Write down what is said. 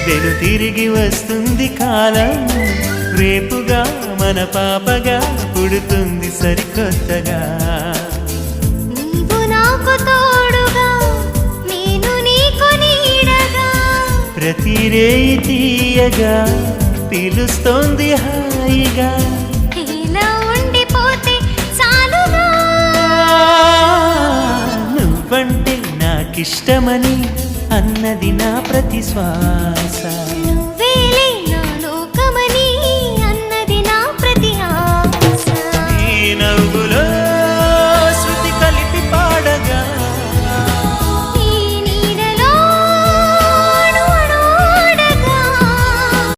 వెను తిరిగి వస్తుంది కాలం, రేపుగా మన పాపగా పుడుతుంది సరికొత్తగా. నీవు నాకు తోడుగా, నేను నీకు నీడగా, ప్రతి రేయి తీయగా పిలుస్తోంది హాయిగా. ఇలా ఉండిపోతే చాలుగా. నువ్వంటే నాకిష్టమని అన్నది నా ప్రతి శ్వాస.